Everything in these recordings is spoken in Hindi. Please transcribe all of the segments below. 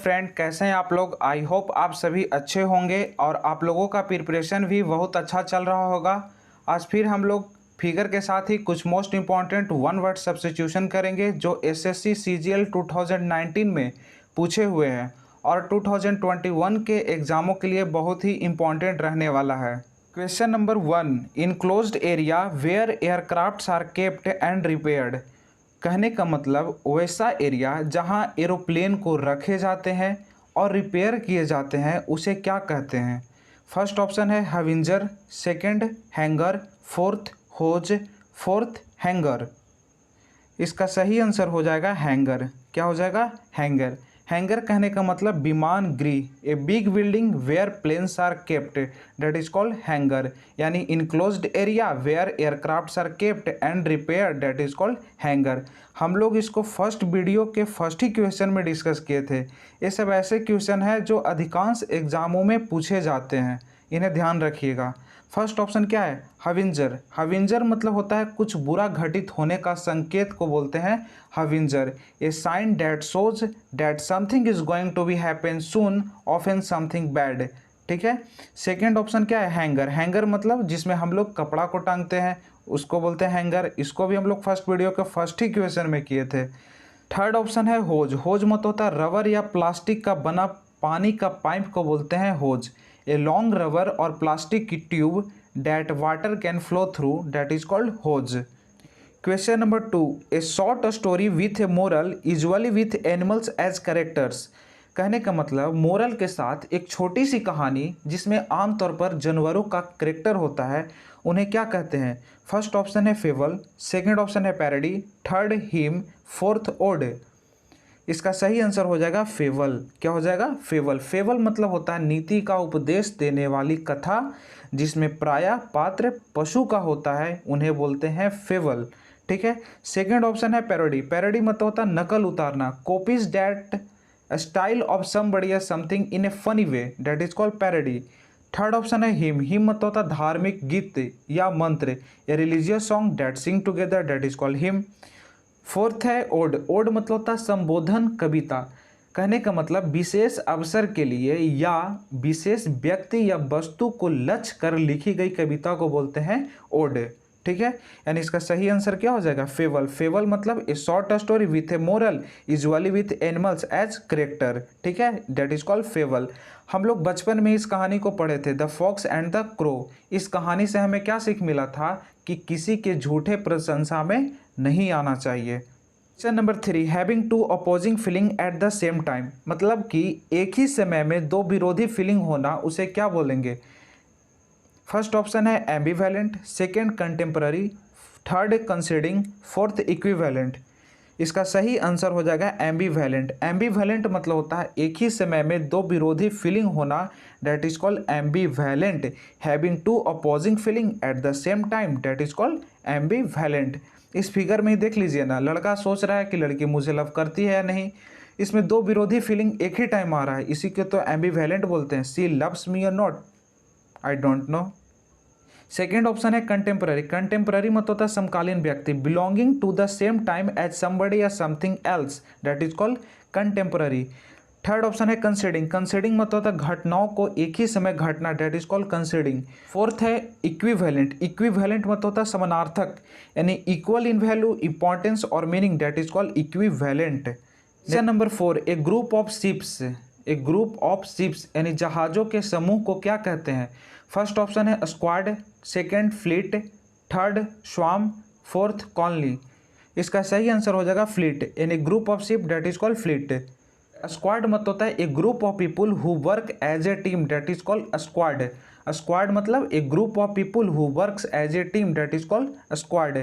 फ्रेंड, कैसे हैं आप लोग। आई होप आप सभी अच्छे होंगे और आप लोगों का प्रिपरेशन भी बहुत अच्छा चल रहा होगा। आज फिर हम लोग फिगर के साथ ही कुछ most important one word substitution करेंगे जो एसएससी सीजीएल 2019 में पूछे हुए हैं और 2021 के एग्ज़ामों के लिए बहुत ही इम्पॉर्टेंट रहने वाला है। Question number 1, enclosed area where aircrafts are kept and repaired. कहने का मतलब वैसा एरिया जहां एरोप्लेन को रखे जाते हैं और रिपेयर किए जाते हैं उसे क्या कहते हैं। फर्स्ट ऑप्शन है हविंजर, सेकंड हैंगर, फोर्थ होज, फोर्थ हैंगर। इसका सही आंसर हो जाएगा हैंगर। क्या हो जाएगा? हैंगर। हैंगर कहने का मतलब विमान गृह, a big building where planes are kept, that is called hangar. यानी enclosed area where aircrafts are kept and repair, that is called hangar. हम लोग इसको फर्स्ट वीडियो के फर्स्ट ही क्वेश्चन में डिस्कस किए थे। ये सब ऐसे क्वेश्चन है जो अधिकांश एग्जामों में पूछे जाते हैं, इन्हें ध्यान रखिएगा। फर्स्ट ऑप्शन क्या है? हविंजर। हविंजर मतलब होता है कुछ बुरा घटित होने का संकेत को बोलते हैं harbinger. A sign that shows that something is going to be happen soon, often something bad. ठीक है। सेकेंड ऑप्शन क्या है? हैंगर। हैंगर मतलब जिसमें हम लोग कपड़ा को टांगते हैं उसको बोलते हैं हैंगर। इसको भी हम लोग फर्स्ट वीडियो के फर्स्ट ही क्वेश्चन में किए थे। थर्ड ऑप्शन है होज। होज मतलब होता है रबर या प्लास्टिक का बना पानी का पाइप को बोलते हैं होज। ए लॉन्ग रबर और प्लास्टिक की tube that water can flow through, that is called hose. Question number 2, a short story with a moral usually with animals as characters. कहने का मतलब मोरल के साथ एक छोटी सी कहानी जिसमें आमतौर पर जानवरों का करेक्टर होता है, उन्हें क्या कहते हैं? फर्स्ट ऑप्शन है फेबल, सेकंड ऑप्शन है parody, third hymn, fourth ode. इसका सही आंसर हो जाएगा फेबल। क्या हो जाएगा? फेबल। फेबल मतलब होता है नीति का उपदेश देने वाली कथा जिसमें प्रायः पात्र पशु का होता है, उन्हें बोलते हैं फेबल। ठीक है। सेकंड ऑप्शन है पैरोडी। पैरोडी मतलब होता है नकल उतारना, copies that style of somebody या something in a funny way, that is called parody. Third option है हिम। हिम मतलब होता है धार्मिक गीत या मंत्र, a religious song that sing together, that is called hymn. Fourth है ओड। ओड मतलब होता है संबोधन कविता। कहने का मतलब विशेष अवसर के लिए या विशेष व्यक्ति या वस्तु को लक्ष्य कर लिखी गई कविता को बोलते हैं ओड। ठीक है। यानी इसका सही आंसर क्या हो जाएगा? फेबल। फेबल मतलब a short story with a moral usually with animals as character. ठीक है, दैट इज कॉल्ड फेबल। हम लोग बचपन में इस कहानी को पढ़े थे, the fox and the crow. इस कहानी से हमें क्या सीख मिला था कि किसी के झूठे प्रशंसा में नहीं आना चाहिए। Question number 3, having two opposing feeling at the same time. मतलब कि एक ही समय में दो विरोधी फीलिंग होना, उसे क्या बोलेंगे? फर्स्ट ऑप्शन है ambivalent, second contemporary, third coinciding, fourth equivalent. इसका सही आंसर हो जाएगा एम्बिवेलेंट। एम्बिवेलेंट मतलब होता है एक ही समय में दो विरोधी फीलिंग होना, that is called ambivalent. Having two opposing feeling at the same time, that is called ambivalent. इस फिगर में ही देख लीजिए ना, लड़का सोच रहा है कि लड़की मुझे लव करती है या नहीं। इसमें दो विरोधी फीलिंग एक ही टाइम आ रहा है, इसी को तो एम्बिवेलेंट बोलते हैं। सी loves me or not, I don't know. Second option है कंटेम्पररी। कंटेम्पररी मतलब होता है समकालीन व्यक्ति, belonging to the same time as somebody या something else, that is called contemporary. Third option है कंसीडिंग। कंसीडिंग मतलब होता है घटनाओं को एक ही समय घटना, that is called coinciding. Fourth है इक्विवेलेंट। इक्विवेलेंट मतलब होता है समानार्थक, यानी इक्वल इन वैल्यू, इंपॉर्टेंस और meaning, that is called equivalent. Question number 4, a group of ships. A group of ships यानी जहाज़ों के समूह को क्या कहते हैं? फर्स्ट ऑप्शन है squad, second fleet, third swarm, fourth colony. इसका सही आंसर हो जाएगा फ्लीट, यानी group of ship, that is called fleet. Squad मतलब होता है a group of people who work as a team, that is called squad. Squad मतलब a group of people who works as a team, that is called squad.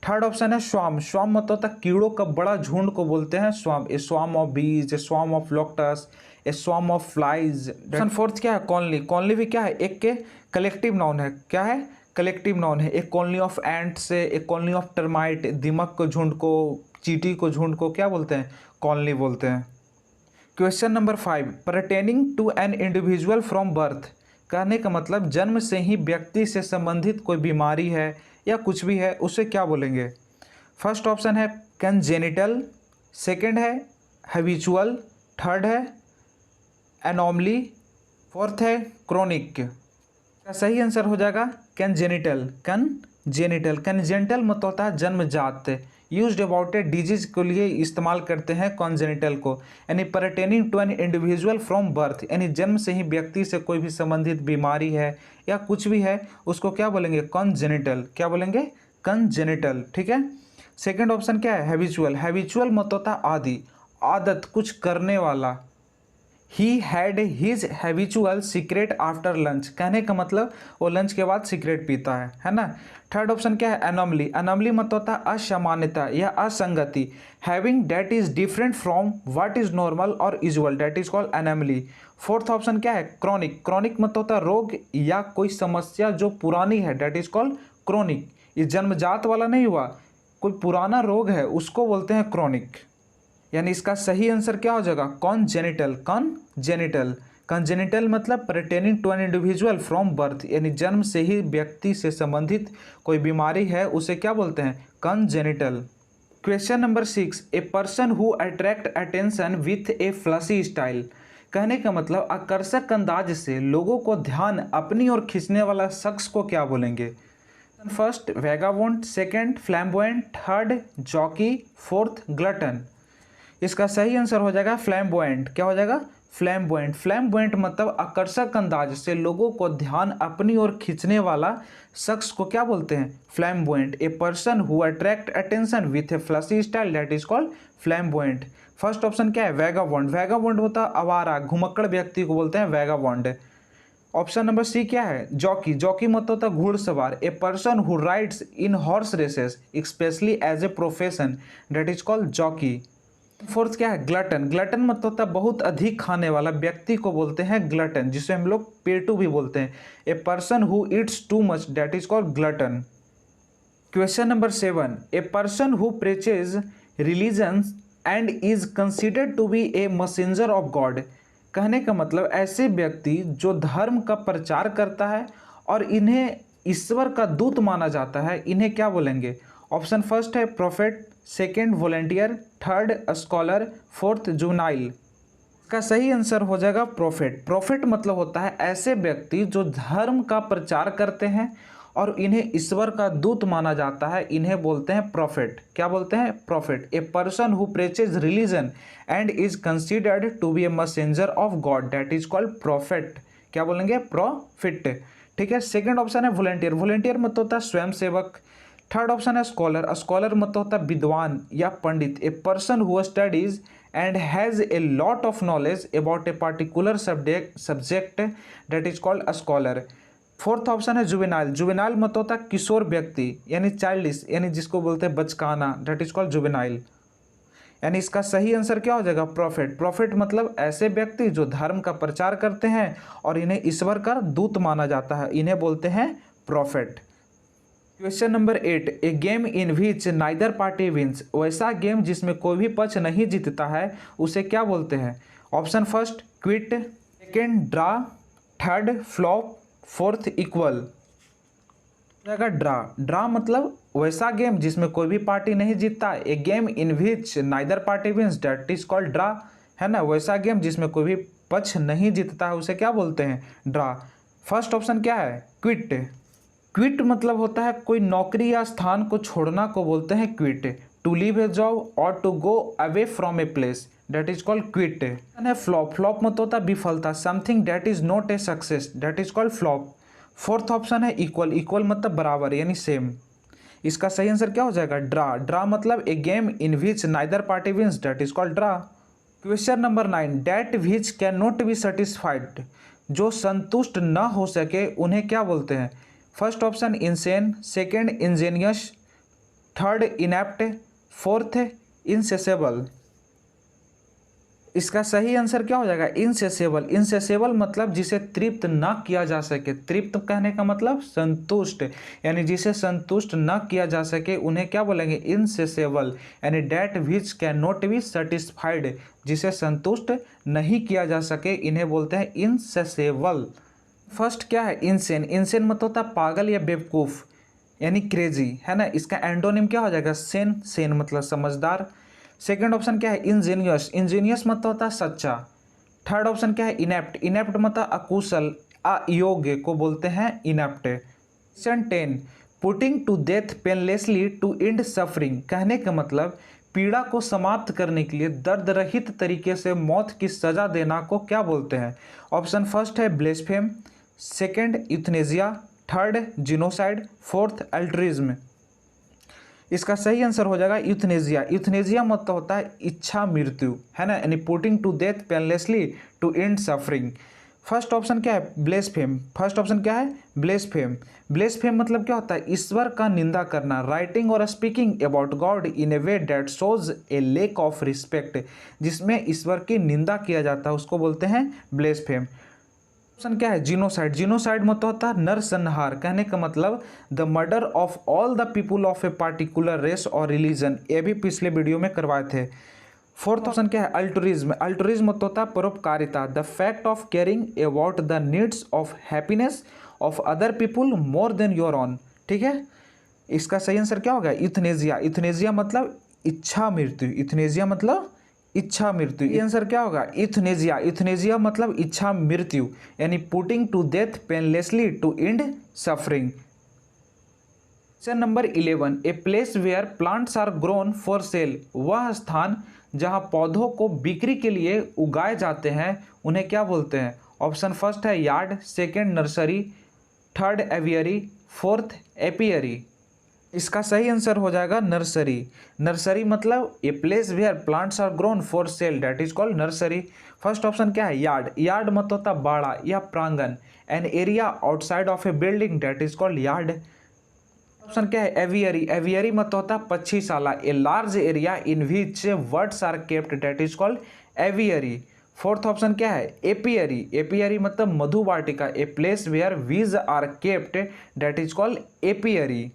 Third option है स्वाम। स्वाम मतलब होता है कीड़ों का बड़ा झुंड को बोलते हैं स्वाम। ए स्वाम ऑफ बीज, ए स्वाम ऑफ लोकटस, ए स्वाम ऑफ फ्लाइज। ऑप्शन फोर्थ क्या है? कॉलोनी। कॉलोनी भी क्या है? एक के कलेक्टिव नाउन है। क्या है? कलेक्टिव नाउन है। एक कॉलोनी ऑफ एंट्स, एक कॉलोनी ऑफ टर्माइट, दीमक को झुंड को, चींटी को झुंड को क्या बोलते हैं? कॉलोनी बोलते हैं। Question number 5, pertaining to an individual from birth. कहने का मतलब जन्म से ही व्यक्ति से संबंधित कोई बीमारी है या कुछ भी है, उसे क्या बोलेंगे? फर्स्ट ऑप्शन है कंजेनिटल, सेकेंड है हैबिचुअल, थर्ड है एनोमली। फोर्थ है क्रोनिक। का सही आंसर हो जाएगा कंजेनिटल। कंजेनिटल मतलब होता है जन्मजात। यूज्ड अबाउट ए डिजीज के लिए इस्तेमाल करते हैं कॉन्जेनिटल को, यानी pertaining to an individual from birth, यानी जन्म से ही व्यक्ति से कोई भी संबंधित बीमारी है या कुछ भी है उसको क्या बोलेंगे, कॉन्जेनिटल। क्या बोलेंगे, कॉन्जेनिटल। ठीक है। सेकेंड ऑप्शन क्या है, हैबिचुअल। हैबिचुअल मतलब होता है आदि, आदत, कुछ करने वाला। He had his habitual cigarette after lunch, कहने का मतलब वो लंच के बाद सिगरेट पीता है ना। थर्ड ऑप्शन क्या है, एनोमली। एनोमली मतलब होता है असामान्यता या असंगति। Having that is different from what is normal और usual, that is called anomaly. Fourth option क्या है, क्रॉनिक। क्रॉनिक मतलब होता है रोग या कोई समस्या जो पुरानी है, डेट इज कॉल्ड क्रोनिक। ये जन्मजात वाला नहीं हुआ, कोई पुराना रोग है उसको बोलते हैं क्रोनिक। यानी इसका सही आंसर क्या हो जाएगा, कॉन्जेनिटल। कॉन्जेनिटल। कॉन्जेनिटल मतलब pertaining to an individual from birth, यानी जन्म से ही व्यक्ति से संबंधित कोई बीमारी है उसे क्या बोलते हैं, congenital. Question number 6, a person who attract attention with a flashy style, कहने का मतलब आकर्षक अंदाज से लोगों को ध्यान अपनी ओर खींचने वाला शख्स को क्या बोलेंगे। First vagabond, second flamboyant, third jockey, fourth glutton. इसका सही आंसर हो जाएगा फ्लैम्बॉयंट। क्या हो जाएगा, फ्लैम्बॉयंट। फ्लैम्बॉयंट मतलब आकर्षक अंदाज से लोगों को ध्यान अपनी ओर खींचने वाला शख्स को क्या बोलते हैं, flamboyant. A person who attract attention with a flashy style, that is called flamboyant. First option क्या है, वैगाबॉन्ड। वैगाबॉन्ड होता है आवारा, घुमक्कड़ व्यक्ति को बोलते हैं वैगाबॉन्ड। ऑप्शन नंबर सी क्या है, जॉकी। जॉकी मतलब होता है घुड़सवार। A person who rides in horse races specially as a profession, that is called jockey. Fourth क्या है, ग्लटन। ग्लटन मतलब होता है बहुत अधिक खाने वाला व्यक्ति को बोलते हैं ग्लटन, जिसे हम लोग पेटू भी बोलते हैं। A person who eats too much, that is called glutton. Question number 7, a person who preaches religion and is considered to be a messenger of God, कहने का मतलब ऐसे व्यक्ति जो धर्म का प्रचार करता है और इन्हें ईश्वर का दूत माना जाता है, इन्हें क्या बोलेंगे। ऑप्शन फर्स्ट है prophet, second volunteer, third scholar, fourth juvenile. इसका सही आंसर हो जाएगा प्रोफेट। प्रोफेट मतलब होता है ऐसे व्यक्ति जो धर्म का प्रचार करते हैं और इन्हें ईश्वर का दूत माना जाता है, इन्हें बोलते हैं प्रोफेट। क्या बोलते हैं, prophet. A person who preaches religion and is considered to be a messenger of God, that is called prophet. क्या बोलेंगे, प्रोफिट। ठीक है। सेकंड ऑप्शन है वॉलेंटियर। वॉलेंटियर मतलब होता है स्वयं सेवक। थर्ड ऑप्शन है स्कॉलर। स्कॉलर मतलब होता है विद्वान या पंडित। A person who studies and has a lot of knowledge about a particular subject, that is called a scholar. Fourth option है जुवेनाइल। जुवेनाइल मतलब होता है किशोर व्यक्ति, यानी चाइल्डिश, यानी जिसको बोलते हैं बचकाना, दैट इज कॉल्ड जुवेनाइल। यानी इसका सही आंसर क्या हो जाएगा, प्रोफेट। प्रोफेट मतलब ऐसे व्यक्ति जो धर्म का प्रचार करते हैं और इन्हें ईश्वर का दूत माना जाता है, इन्हें बोलते हैं prophet. Question number 8, a game in which neither party wins, वैसा गेम जिसमें कोई भी पक्ष नहीं जीतता है उसे क्या बोलते हैं। Option first quit, second draw, third flop, fourth equal. जाएगा ड्रा। ड्रा मतलब वैसा गेम जिसमें कोई भी पार्टी नहीं जीतता। A game in which neither party wins, that is called draw, है ना। वैसा गेम जिसमें कोई भी पक्ष नहीं जीतता है उसे क्या बोलते हैं, ड्रा। फर्स्ट ऑप्शन क्या है, क्विट। क्विट मतलब होता है कोई नौकरी या स्थान को छोड़ना को बोलते हैं quit. To leave a job और to go away from a place, that is called quit. है फ्लॉप। फ्लॉप मतलब होता है विफलता, something that is not a success, that is called flop. Fourth option है इक्वल। इक्वल मतलब बराबर यानी सेम। इसका सही आंसर क्या हो जाएगा, ड्रा। ड्रा मतलब a game in which neither party wins, that is called draw. Question number 9, that which can not be satisfied, जो संतुष्ट न हो सके उन्हें क्या बोलते हैं। First option insane, second ingenious, third inept, fourth insatiable. इसका सही आंसर क्या हो जाएगा, इनसेसेबल। इनसेसेबल मतलब जिसे तृप्त न किया जा सके। तृप्त कहने का मतलब संतुष्ट, यानी जिसे संतुष्ट न किया जा सके उन्हें क्या बोलेंगे, इनसेसेबल। यानी that which can not be satisfied, जिसे संतुष्ट नहीं किया जा सके इन्हें बोलते हैं इनसेसेबल। फर्स्ट क्या है, इंसेन। इंसेन मतलब होता है पागल या बेवकूफ़, यानी क्रेजी, है ना। इसका एंटोनिम क्या हो जाएगा, सेन। सेन मतलब समझदार। सेकंड ऑप्शन क्या है, इंजीनियस। इंजीनियस मतलब होता है सच्चा। थर्ड ऑप्शन क्या है, इनेप्ट। इनेप्ट मतलब अकुशल, अयोग्य को बोलते हैं inept. Question 10, putting to death painlessly to end suffering, कहने का मतलब पीड़ा को समाप्त करने के लिए दर्द रहित तरीके से मौत की सजा देना को क्या बोलते हैं? ऑप्शन फर्स्ट है blasphemy, second euthanasia, third genocide, fourth altruism. इसका सही आंसर हो जाएगा यूथनेसिया। यूथनेसिया मतलब होता है इच्छा मृत्यु, है ना, यानी putting to death painlessly to end suffering. First option क्या है, ब्लेस्फेम। फर्स्ट ऑप्शन क्या है, ब्लेस्फेम। ब्लेस्फेम मतलब क्या होता है, ईश्वर का निंदा करना, राइटिंग और speaking about God in A way that shows A lake of respect, जिसमें ईश्वर की निंदा किया जाता है उसको बोलते हैं ब्लेस्फेम। ऑप्शन क्या है, जीनोसाइड। जीनोसाइड मतलब होता है नरसंहार, कहने का मतलब the murder of all the people of a particular race और रिलीजन, ये भी पिछले वीडियो में करवाए थे। फोर्थ ऑप्शन क्या है, अल्ट्रुइज्म। अल्ट्रुइज्म मतलब होता है परोपकारिता, the fact of caring about the needs of happiness of other people more than your own. ठीक है, इसका सही आंसर क्या होगा, यूथनेसिया। यूथनेसिया मतलब इच्छा मृत्यु, यूथनेसिया मतलब इच्छा मृत्यु। ये आंसर क्या होगा, यूथनेसिया। यूथनेसिया मतलब इच्छा मृत्यु, यानी putting to death painlessly to end suffering. Question number 11, a place where plants are grown for sale, वह स्थान जहां पौधों को बिक्री के लिए उगाए जाते हैं उन्हें क्या बोलते हैं? ऑप्शन फर्स्ट है yard, second nursery, third aviary, fourth apiary. इसका सही आंसर हो जाएगा नर्सरी। नर्सरी मतलब a place where plants are grown for sale, that is called nursery. First option क्या है, यार्ड। यार्ड मतलब होता है बाड़ा या प्रांगण, an area outside of a building, that is called yard. Option क्या है, एवियरी। एवियरी मतलब होता है पक्षीशाला, a large area in which birds are kept, that is called aviary. Fourth option क्या है, एपियरी। एपियरी मतलब मधुवाटिका, a place where bees are kept, that is called apiary.